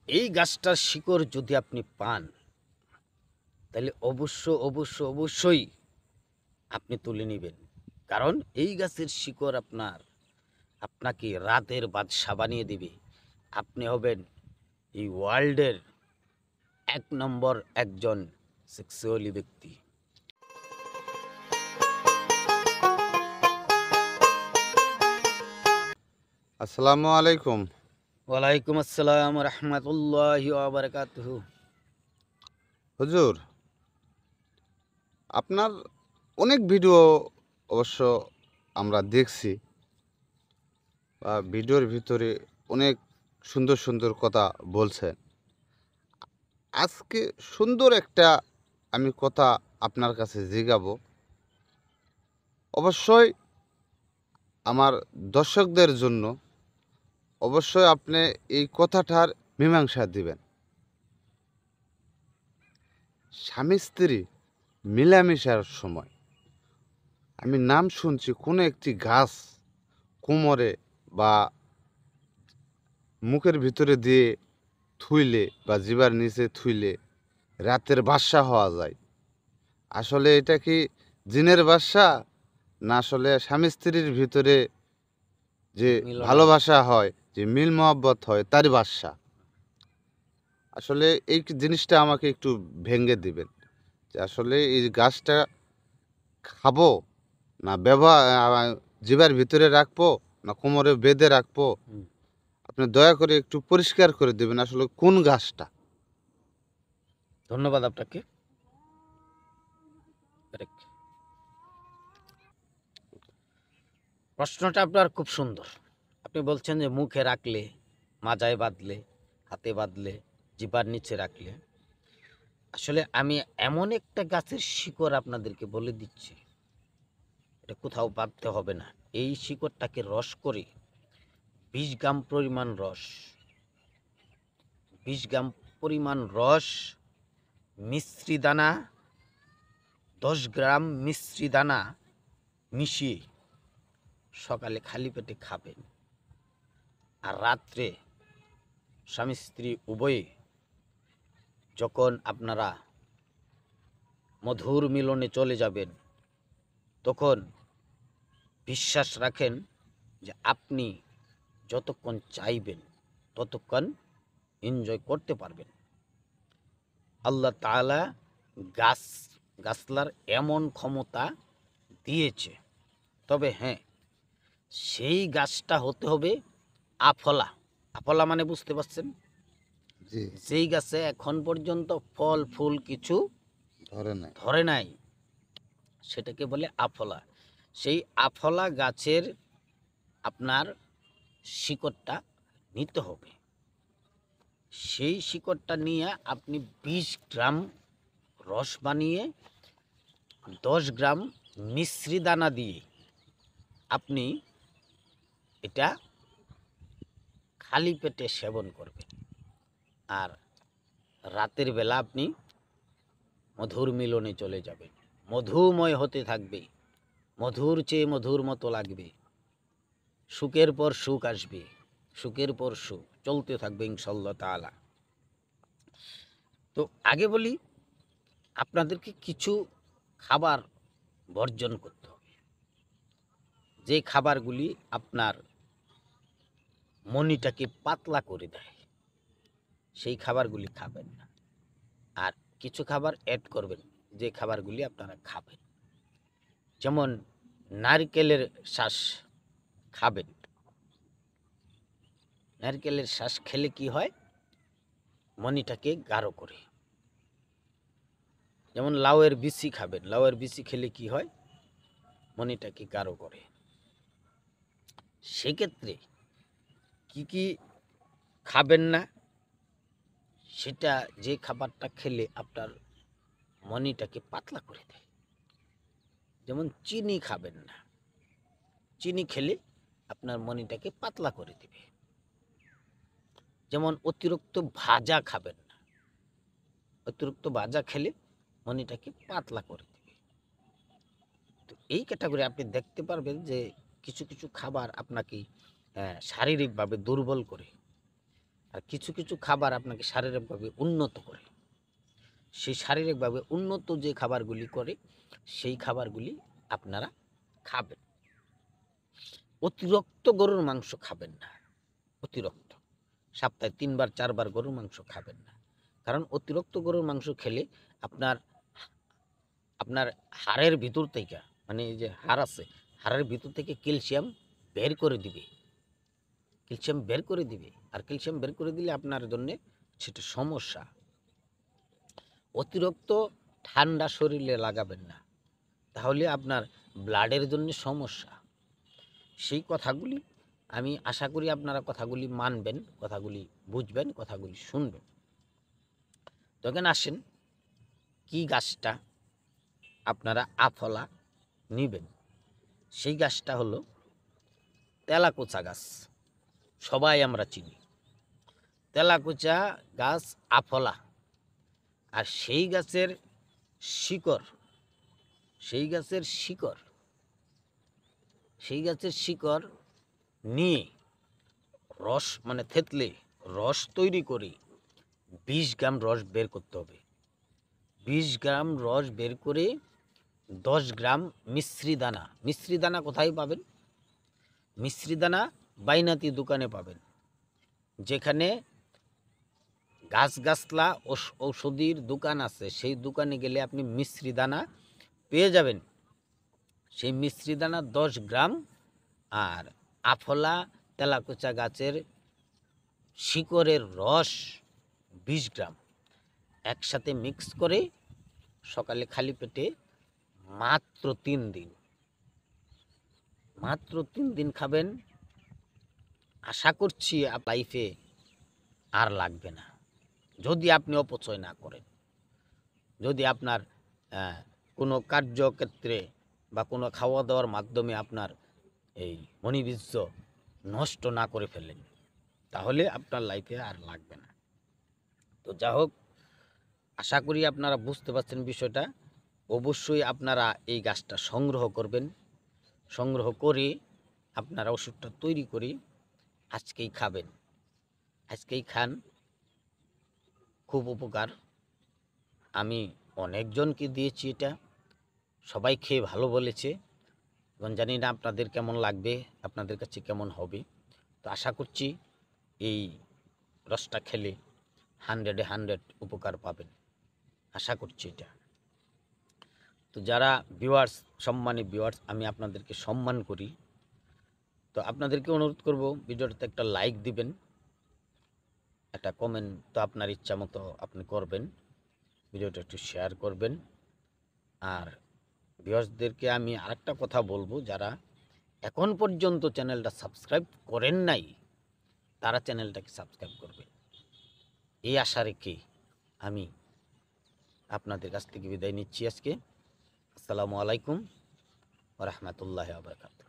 এই গাছটার শিকড় যদি আপনি পান তাহলে অবশ্যই আপনি তুলে নেবেন। কারণ এই গাছের শিকড় আপনাকে রাতের বাদশা বানিয়ে দিবে। আপনি হবেন এই ওয়ার্ল্ডের ১ নম্বর একজন সেক্সুয়ালি ব্যক্তি। আসসালামু আলাইকুম। ওয়ালাইকুম আসসালাম রহমতুল্লাহি ওয়া বারাকাতুহু। হুজুর, আপনার অনেক ভিডিও অবশ্য আমরা দেখছি, বা ভিডিওর ভিতরে অনেক সুন্দর সুন্দর কথা বলছেন। আজকে সুন্দর একটা আমি কথা আপনার কাছে জিজ্ঞাবো। অবশ্যই আমার দর্শকদের জন্য অবশ্যই আপনি এই কথাটার মীমাংসা দিবেন। স্বামী স্ত্রী মিলামিশার সময় আমি নাম শুনছি কোনো একটি গাছ কোমরে বা মুখের ভিতরে দিয়ে থুইলে বা জিবার নিচে থুইলে রাতের বাদশা হওয়া যায়। আসলে এটা কি জিনের বাদশা, না আসলে স্বামী স্ত্রীর ভিতরে যে মিলনের ভালোবাসা হয়, যে মিল মহব্বত হয়, তারই বাদশা? আসলে এই জিনিসটা আমাকে একটু ভেঙে দিবেন, যে আসলে এই গাছটা খাবো না ব্যবহার জিবার ভিতরে রাখবো না কোমরে বেঁধে রাখবো। হুম, আপনি দয়া করে একটু পরিষ্কার করে দেবেন আসলে কোন গাছটা। ধন্যবাদ আপনাকে। প্রশ্নটা আপনার খুব সুন্দর। আপনি বলছেন যে মুখে রাখলে, মাজায় বাঁধলে, হাতে বাঁধলে, জিবার নিচে রাখলে। আসলে আমি এমন একটা গাছের শিকড় আপনাদেরকে বলে দিচ্ছি, এটা কোথাও বাঁধতে হবে না। এই শিকড়টাকে রস করে ২০ গ্রাম পরিমাণ রস, ২০ গ্রাম পরিমাণ রস, মিশ্রি দানা ১০ গ্রাম মিশ্রি দানা মিশিয়ে সকালে খালি পেটে খাবেন। আর রাত্রে স্বামী স্ত্রী উভয়ে যখন আপনারা মধুর মিলনে চলে যাবেন, তখন বিশ্বাস রাখেন যে আপনি যতক্ষণ চাইবেন ততক্ষণ এনজয় করতে পারবেন। আল্লাহ তাআলা গাছলার এমন ক্ষমতা দিয়েছে। তবে হ্যাঁ, সেই গাছটা হতে হবে আফলা। আফলা মানে বুঝতে পারছেন? জি, যেই গাছে এখন পর্যন্ত ফল ফুল কিছু ধরে নাই। ধরে নাই, সেটাকে বলে আফলা। সেই আফলা গাছের আপনার শিকড়টা নিতে হবে। সেই শিকড়টা নিয়ে আপনি ২০ গ্রাম রস বানিয়ে ১০ গ্রাম মিশ্রি দানা দিয়ে আপনি এটা খালি পেটে সেবন করবেন। আর রাতের বেলা আপনি মধুর মিলনে চলে যাবেন। মধুময় হতে থাকবে, মধুর চেয়ে মধুর মতো লাগবে, সুখের পর সুখ আসবে, সুখের পর সুখ চলতে থাকবে ইনশাআল্লাহ তাআলা। তো আগে বলি, আপনাদেরকে কিছু খাবার বর্জন করতে হবে, যে খাবারগুলি আপনার মনিটাকে পাতলা করে দেয়, সেই খাবারগুলি খাবেন না। আর কিছু খাবার অ্যাড করবেন, যে খাবারগুলি আপনারা খাবেন। যেমন নারকেলের শ্বাস খাবেন। নারকেলের শ্বাস খেলে কি হয়? মনিটাকে গাঢ় করে। যেমন লাউয়ের বিচি খাবেন। লাউয়ের বিচি খেলে কি হয়? মনিটাকে গাঢ় করে। সেক্ষেত্রে কি কি খাবেন না, সেটা যে খাবারটা খেলে আপনার মনিটাকে পাতলা করে দেয়। যেমন চিনি খাবেন না। চিনি খেলে আপনার মনিটাকে পাতলা করে দেবে। যেমন অতিরিক্ত ভাজা খাবেন না। অতিরিক্ত ভাজা খেলে মনিটাকে পাতলা করে দেবে। তো এই ক্যাটাগরি আপনি দেখতে পারবেন যে কিছু কিছু খাবার আপনাকে শারীরিকভাবে দুর্বল করে। আর কিছু কিছু খাবার আপনাকে শারীরিকভাবে উন্নত করে। সেই শারীরিকভাবে উন্নত যে খাবারগুলি করে সেই খাবারগুলি আপনারা খাবেন। অতিরিক্ত গরুর মাংস খাবেন না। অতিরিক্ত সপ্তাহে 3 বার 4 বার গরুর মাংস খাবেন না। কারণ অতিরিক্ত গরুর মাংস খেলে আপনার আপনার হাড়ের ভিতর থেকে, মানে এই যে হাড় আছে, হাড়ের ভিতর থেকে ক্যালসিয়াম বের করে দিবে। ক্যালসিয়াম বের করে দিবে, আর ক্যালসিয়াম বের করে দিলে আপনার জন্য সেটা সমস্যা। অতিরিক্ত ঠান্ডা শরীরে লাগাবেন না, তাহলে আপনার ব্লাডের জন্য সমস্যা। সেই কথাগুলি আমি আশা করি আপনারা কথাগুলি মানবেন, কথাগুলি বুঝবেন, কথাগুলি শুনবেন। তখন আসেন কি গাছটা আপনারা আফলা নিবেন। সেই গাছটা হলো তেলাকুচা গাছ। সবাই আমরা চিনি তেলাকুচা গাছ, আফলা। আর সেই গাছের শিকড়, সেই গাছের শিকড়, সেই গাছের শিকড় নিয়ে রস, মানে থেতলে রস তৈরি করে 20 গ্রাম রস বের করতে হবে। 20 গ্রাম রস বের করে 10 গ্রাম মিশ্রি দানা। মিশ্রি দানা কোথায় পাবেন? মিশ্রি দানা বাইনাতি দোকানে পাবেন। যেখানে গাছগাছলা ঔষধির দোকান আছে, সেই দোকানে গেলে আপনি মিশ্রি দানা পেয়ে যাবেন। সেই মিশ্রি দানা 10 গ্রাম আর আফলা তেলাকুচা গাছের শিকড়ের রস 20 গ্রাম একসাথে মিক্স করে সকালে খালি পেটে মাত্র 3 দিন, মাত্র 3 দিন খাবেন। আশা করছি লাইফে আর লাগবে না, যদি আপনি অপচয় না করেন। যদি আপনার কোনো কার্যক্ষেত্রে বা কোনো খাওয়া দাওয়ার মাধ্যমে আপনার এই মনোবীর্য নষ্ট না করে ফেলেন, তাহলে আপনার লাইফে আর লাগবে না। তো যা হোক, আশা করি আপনারা বুঝতে পারছেন বিষয়টা। অবশ্যই আপনারা এই গাছটা সংগ্রহ করবেন। সংগ্রহ করে আপনারা ওষুধটা তৈরি করে আজকেই খাবেন। আজকেই খান, খুব উপকার। আমি অনেকজনকে দিয়েছি এটা, সবাই খেয়ে ভালো বলেছে। এখন জানি না আপনাদের কেমন লাগবে, আপনাদের কাছে কেমন হবে। তো আশা করছি এই রসটা খেলে 100-এ 100 উপকার পাবেন, আশা করছি এটা। তো যারা ভিউয়ার্স, সম্মানী ভিউয়ার্স, আমি আপনাদেরকে সম্মান করি। তো আপনাদেরকে অনুরোধ করব, ভিডিওটাতে একটা লাইক দিবেন, একটা কমেন্ট তো আপনার ইচ্ছা মতো আপনি করবেন, ভিডিওটা একটু শেয়ার করবেন। আর ভিউয়ার্সদেরকে আমি আরেকটা কথা বলবো, যারা এখন পর্যন্ত চ্যানেলটা সাবস্ক্রাইব করেন নাই, তারা চ্যানেলটাকে সাবস্ক্রাইব করবেন। এই আশা রেখে আমি আপনাদের কাছ থেকে বিদায় নিচ্ছি আজকে। আসসালামু আলাইকুম ওয়া রাহমাতুল্লাহি ওয়া বারাকাতুহু।